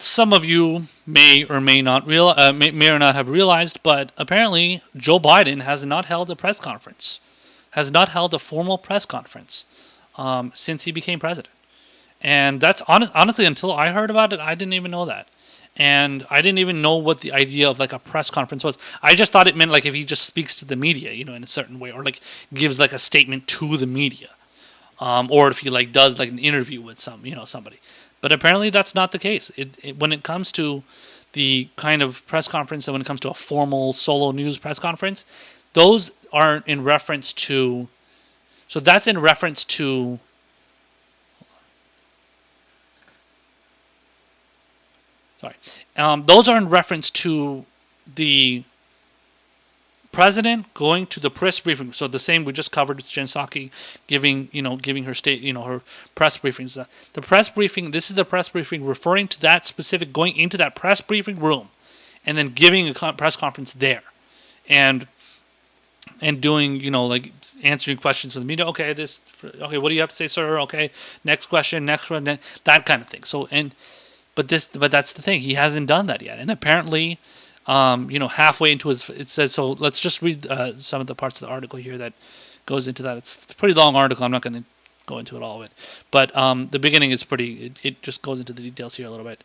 some of you may or may not may or not have realized, but apparently Joe Biden has not held a press conference, has not held a formal press conference since he became president. And that's honestly, until I heard about it, I didn't even know that. And I didn't even know what the idea of like a press conference was. I just thought it meant like if he just speaks to the media, in a certain way, or like gives like a statement to the media, or if he like does like an interview with somebody. But apparently that's not the case. When it comes to the kind of press conference, and when it comes to a formal solo news press conference, those aren't in reference to. So that's in reference to. Sorry. Those are in reference to the president going to the press briefing. So the same we just covered with Jen Psaki giving her her press briefings. The press briefing. This is the press briefing referring to that specific going into that press briefing room, and then giving a press conference there, and doing like answering questions from the media. Okay, what do you have to say, sir? Okay, next question, next one, that kind of thing. So But that's the thing. He hasn't done that yet, and apparently, halfway into it says. So let's just read some of the parts of the article here that goes into that. It's a pretty long article. I'm not going to go into it all of it, but the beginning is pretty. It just goes into the details here a little bit.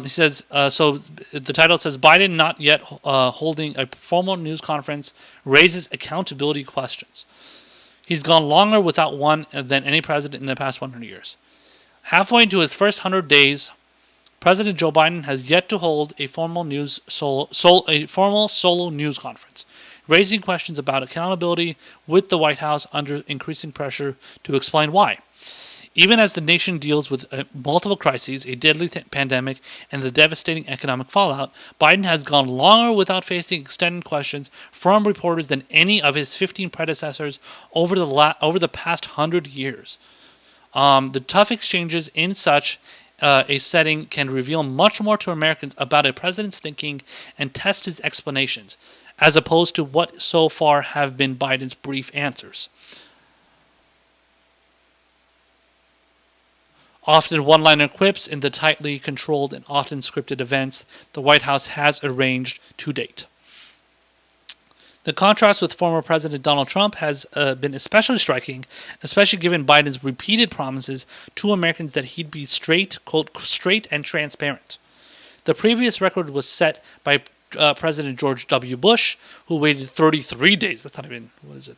He says. So the title says Biden not yet holding a formal news conference raises accountability questions. He's gone longer without one than any president in the past 100 years. Halfway into his first 100 days. President Joe Biden has yet to hold a formal solo news conference, raising questions about accountability with the White House under increasing pressure to explain why. Even as the nation deals with multiple crises, a deadly pandemic, and the devastating economic fallout, Biden has gone longer without facing extended questions from reporters than any of his 15 predecessors over the past 100 years. The tough exchanges in such a setting can reveal much more to Americans about a president's thinking and test his explanations, as opposed to what so far have been Biden's brief answers. Often one-liner quips in the tightly controlled and often scripted events the White House has arranged to date. The contrast with former President Donald Trump has been especially striking, especially given Biden's repeated promises to Americans that he'd be straight, quote, straight and transparent. The previous record was set by President George W. Bush, who waited 33 days. That's not even, what is it?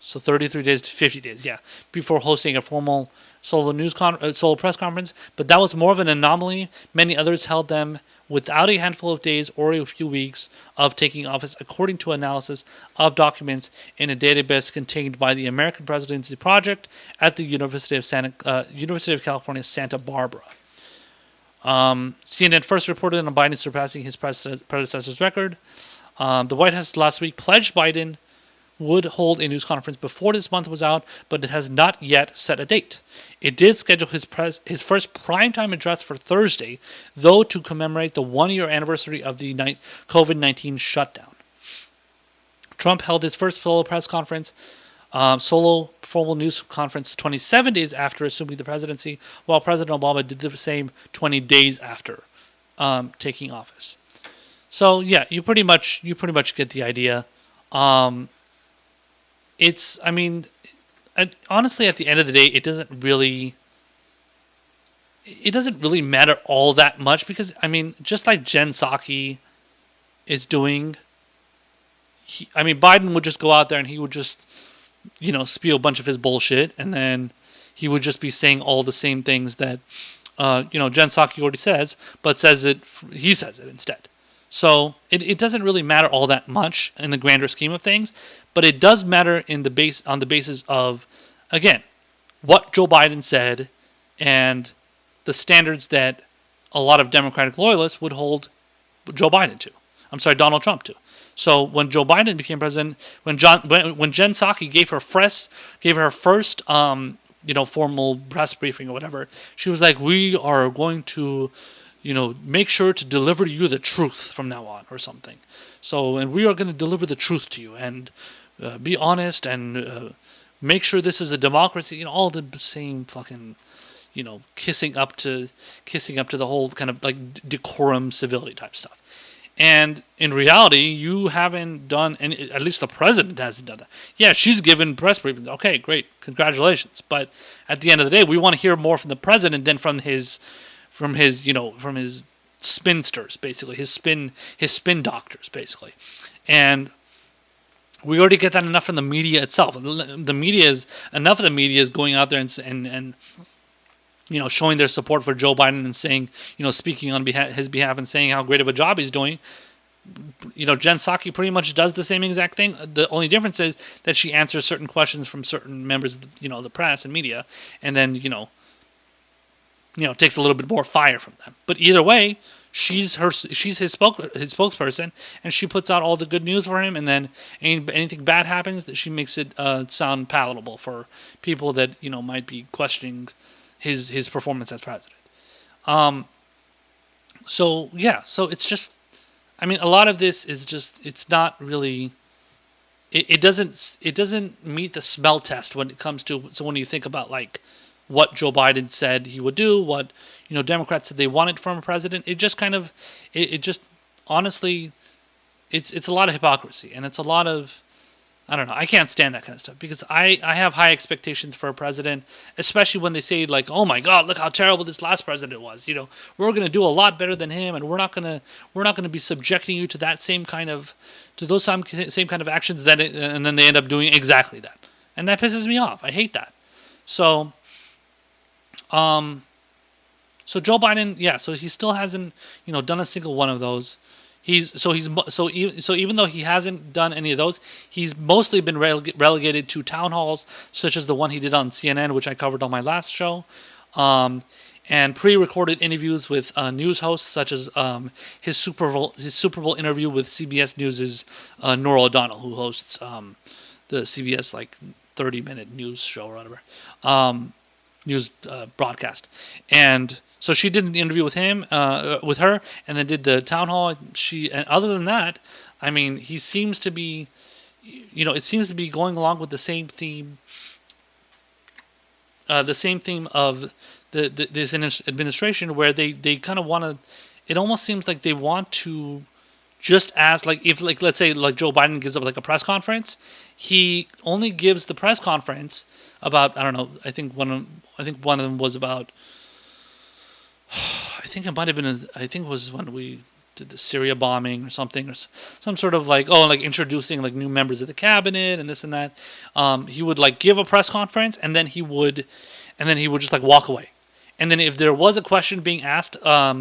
So 33 days to 50 days, yeah, before hosting a formal solo press conference. But that was more of an anomaly. Many others held them without a handful of days or a few weeks of taking office, according to analysis of documents in a database contained by the American Presidency Project at the University of California, Santa Barbara. CNN first reported on Biden surpassing his predecessor's record. The White House last week pledged Biden would hold a news conference before this month was out, but it has not yet set a date. It did schedule his first primetime address for Thursday, though to commemorate the one-year anniversary of the COVID-19 shutdown. Trump held his first solo press conference, solo formal news conference 27 days after assuming the presidency, while President Obama did the same 20 days after taking office. So yeah, you pretty much get the idea. Honestly, at the end of the day, it doesn't really matter all that much because, just like Jen Psaki is doing, Biden would just go out there and he would just, spew a bunch of his bullshit, and then he would just be saying all the same things that, Jen Psaki already says, but he says it instead. So it doesn't really matter all that much in the grander scheme of things, but it does matter on the basis of, again, what Joe Biden said and the standards that a lot of Democratic loyalists would hold Donald Trump to. So when Joe Biden became president, when Jen Psaki gave her first formal press briefing or whatever, she was like, "We are going to, make sure to deliver you the truth from now on," or something. So, and we are going to deliver the truth to you and be honest and make sure this is a democracy. All the same fucking, kissing up to the whole kind of like decorum civility type stuff. And in reality, you haven't done any. At least the president hasn't done that. Yeah, she's given press briefings. Okay, great, congratulations. But at the end of the day, we want to hear more from the president than from his spinsters, basically his spin doctors, basically. And we already get that enough from the media itself. The media is enough of the media is going out there and showing their support for Joe Biden and saying, speaking on his behalf and saying how great of a job he's doing. Jen Psaki pretty much does the same exact thing. The only difference is that she answers certain questions from certain members of the press and media, and then takes a little bit more fire from them. But either way, she's his spokesperson, and she puts out all the good news for him. And then anything bad happens, that she makes it sound palatable for people that might be questioning his performance as president. So it's just, a lot of this is just, it's not really, it doesn't meet the smell test when it comes to, so when you think about like what Joe Biden said he would do, what Democrats said they wanted from a president, it just kind of, it just honestly, it's a lot of hypocrisy, and it's a lot of, I don't know. I can't stand that kind of stuff because I have high expectations for a president, especially when they say like, "Oh my God, look how terrible this last president was." We're going to do a lot better than him, and we're not going to be subjecting you to that same kind of actions and then they end up doing exactly that, and that pisses me off. I hate that. So, Joe Biden, so he still hasn't done a single one of those. So even though he hasn't done any of those, he's mostly been relegated to town halls, such as the one he did on CNN, which I covered on my last show, and pre-recorded interviews with news hosts, such as his Super Bowl interview with CBS News' Norah O'Donnell, who hosts the CBS 30-minute news show or whatever, news broadcast, and. So she did an interview with her, and then did the town hall. And other than that, he seems to be, it seems to be going along with the same theme. The same theme of this administration, where they kind of want to. It almost seems like they want to, just as if let's say Joe Biden gives up a press conference, he only gives the press conference about, I don't know. I think one of them was about. I think it might have been. I think it was when we did the Syria bombing or something, or some sort of introducing new members of the cabinet and this and that. He would give a press conference, and then he would just walk away. And then if there was a question being asked by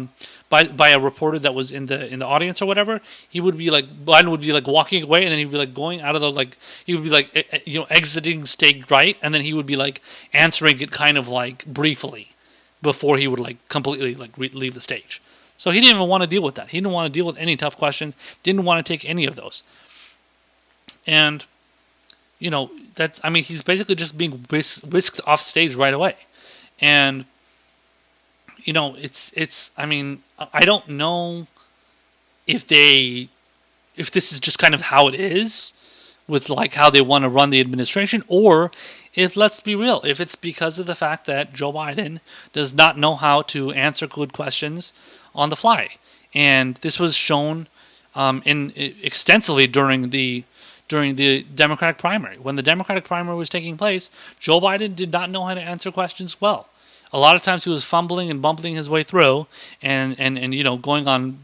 a reporter that was in the audience or whatever, he would be Biden would be walking away, and then he'd be going out of the he would be exiting stage right, and then he would be answering it kind of briefly, before he would completely leave the stage. So he didn't even want to deal with that. He didn't want to deal with any tough questions. Didn't want to take any of those. And that's he's basically just being whisked off stage right away. And it's I don't know if this is just kind of how it is with how they want to run the administration, or if, let's be real, if it's because of the fact that Joe Biden does not know how to answer good questions on the fly. And this was shown extensively during the Democratic primary. When the Democratic primary was taking place, Joe Biden did not know how to answer questions well. A lot of times he was fumbling and bumbling his way through and going on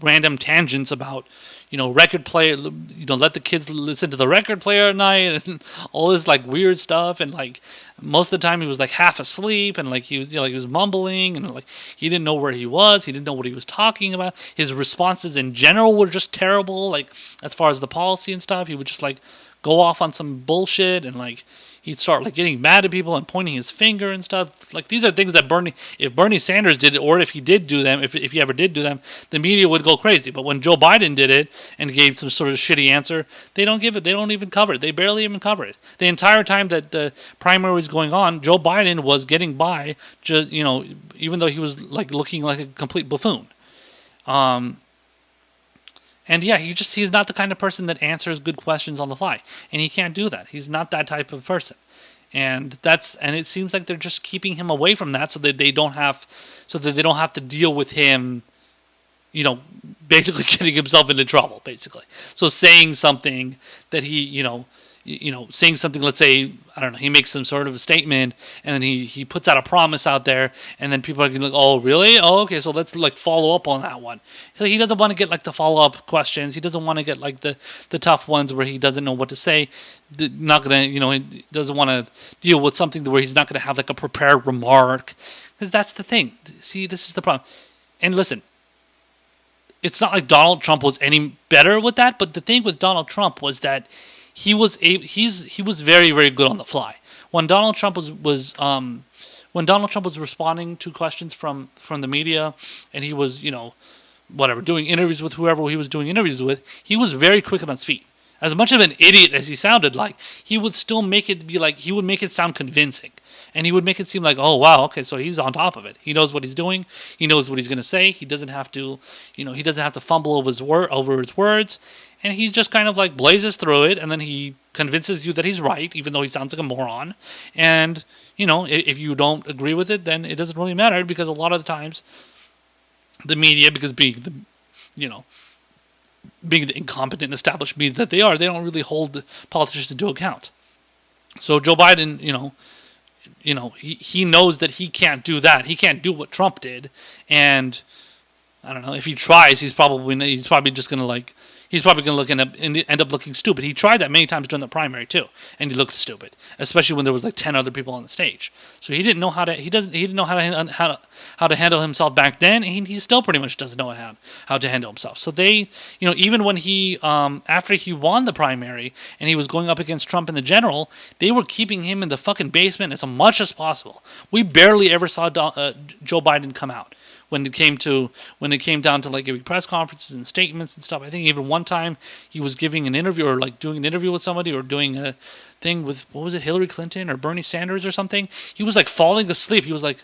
random tangents about record player, let the kids listen to the record player at night, and all this weird stuff, and most of the time he was half asleep, and he was mumbling, and he didn't know where he was, he didn't know what he was talking about. His responses in general were just terrible, as far as the policy and stuff. He would just go off on some bullshit, and he'd start getting mad at people and pointing his finger and stuff. These are things that if Bernie Sanders did it, or if he did do them, if he ever did do them, the media would go crazy. But when Joe Biden did it and gave some sort of shitty answer, they don't give it. They don't even cover it. They barely even cover it. The entire time that the primary was going on, Joe Biden was getting by, just even though he was looking like a complete buffoon. And yeah, he's not the kind of person that answers good questions on the fly. And he can't do that. He's not that type of person. and it seems like they're just keeping him away from that so that they don't have to deal with him, basically getting himself into trouble, basically. So saying something that he, saying something, let's say, I don't know, he makes some sort of a statement, and then he puts out a promise out there, and then people are going to like, oh, really? Oh, okay, so let's like follow up on that one. So he doesn't want to get like the follow-up questions. He doesn't want to get like the tough ones where he doesn't know what to say. Not going to, he doesn't want to deal with something where he's not going to have like a prepared remark. Because that's the thing. See, this is the problem. And listen, it's not like Donald Trump was any better with that, but the thing with Donald Trump was that he was very, very good on the fly. When Donald Trump was responding to questions from the media, and he was doing interviews with whoever he was doing interviews with, he was very quick on his feet. As much of an idiot as he sounded like, he would still make it be like, he would make it sound convincing. And he would make it seem like, oh, wow, okay, so he's on top of it. He knows what he's doing. He knows what he's going to say. He doesn't have to, fumble over his words. And he just kind of like blazes through it, and then he convinces you that he's right, even though he sounds like a moron. And, if you don't agree with it, then it doesn't really matter, because a lot of the times the media, because being the incompetent established media that they don't really hold politicians to account. So Joe Biden, he knows that he can't do that. He can't do what Trump did, and I don't know, if he tries, he's probably just gonna end up looking stupid. He tried that many times during the primary too, and he looked stupid, especially when there was like 10 other people on the stage. So he didn't know how to handle himself back then, and he still pretty much doesn't know how to handle himself. So they, even when he after he won the primary and he was going up against Trump in the general, they were keeping him in the fucking basement as much as possible. We barely ever saw Joe Biden come out. When it came down to like giving press conferences and statements and stuff. I think even one time he was giving an interview, or like doing an interview with somebody, or doing a thing with, what was it, Hillary Clinton or Bernie Sanders or something. He was like falling asleep. He was like,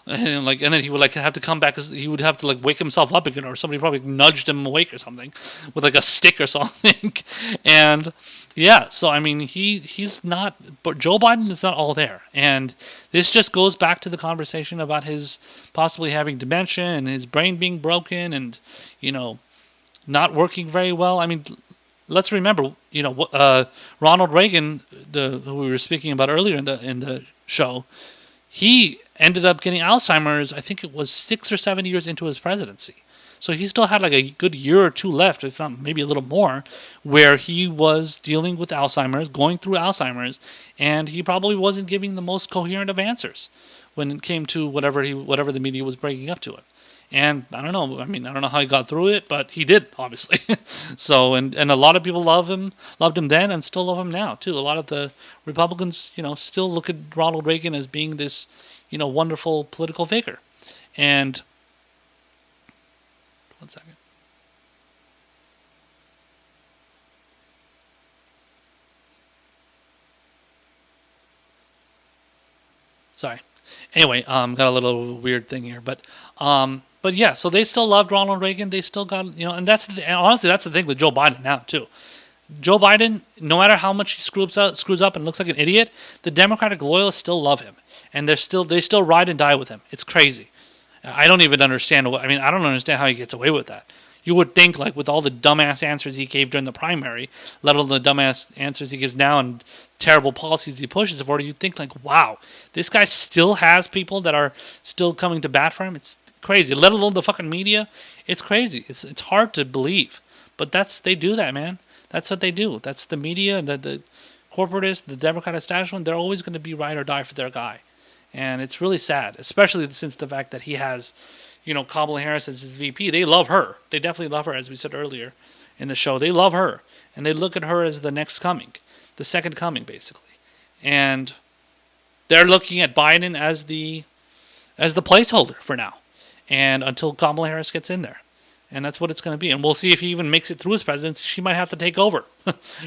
and then he would like have to come back, because he would have to like wake himself up again, or somebody probably nudged him awake or something with like a stick or something. And yeah, so I mean, he's not, but Joe Biden is not all there. And this just goes back to the conversation about his possibly having dementia and his brain being broken and, not working very well. I mean, let's remember, Ronald Reagan, who we were speaking about earlier in the show, he ended up getting Alzheimer's, I think it was 6 or 7 years into his presidency. So he still had like a good year or two left, if not maybe a little more, where he was dealing with Alzheimer's, going through Alzheimer's, and he probably wasn't giving the most coherent of answers when it came to whatever the media was breaking up to him. And I don't know. I mean, I don't know how he got through it, but he did, obviously. So, and a lot of people loved him then, and still love him now too. A lot of the Republicans, still look at Ronald Reagan as being this, wonderful political figure. And 1 second. Sorry. Anyway, got a little weird thing here, but yeah, so they still loved Ronald Reagan. They still got, and and honestly, that's the thing with Joe Biden now too. Joe Biden, no matter how much he screws up and looks like an idiot, the Democratic loyalists still love him, and they still ride and die with him. It's crazy. I don't even understand. I don't understand how he gets away with that. You would think, like, with all the dumbass answers he gave during the primary, let alone the dumbass answers he gives now and terrible policies he pushes for, you'd think, like, wow, this guy still has people that are still coming to bat for him. It's crazy. Let alone the fucking media. It's crazy. It's hard to believe. But they do that, man. That's what they do. That's the media, the corporatists, the Democrat establishment. They're always going to be ride or die for their guy. And it's really sad, especially since the fact that he has, Kamala Harris as his VP. They love her. They definitely love her, as we said earlier in the show. They love her. And they look at her as the next coming, the second coming, basically. And they're looking at Biden as the placeholder for now, and until Kamala Harris gets in there. And that's what it's going to be. And we'll see if he even makes it through his presidency. She might have to take over.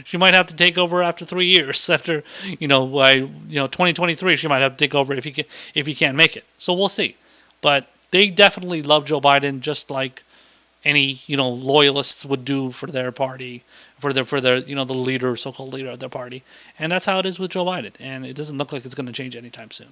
She might have to take over after 3 years. After, by 2023, she might have to take over if he can't make it. So we'll see. But they definitely love Joe Biden, just like any loyalists would do for their party, for their the leader, so-called leader of their party. And that's how it is with Joe Biden, and it doesn't look like it's going to change anytime soon.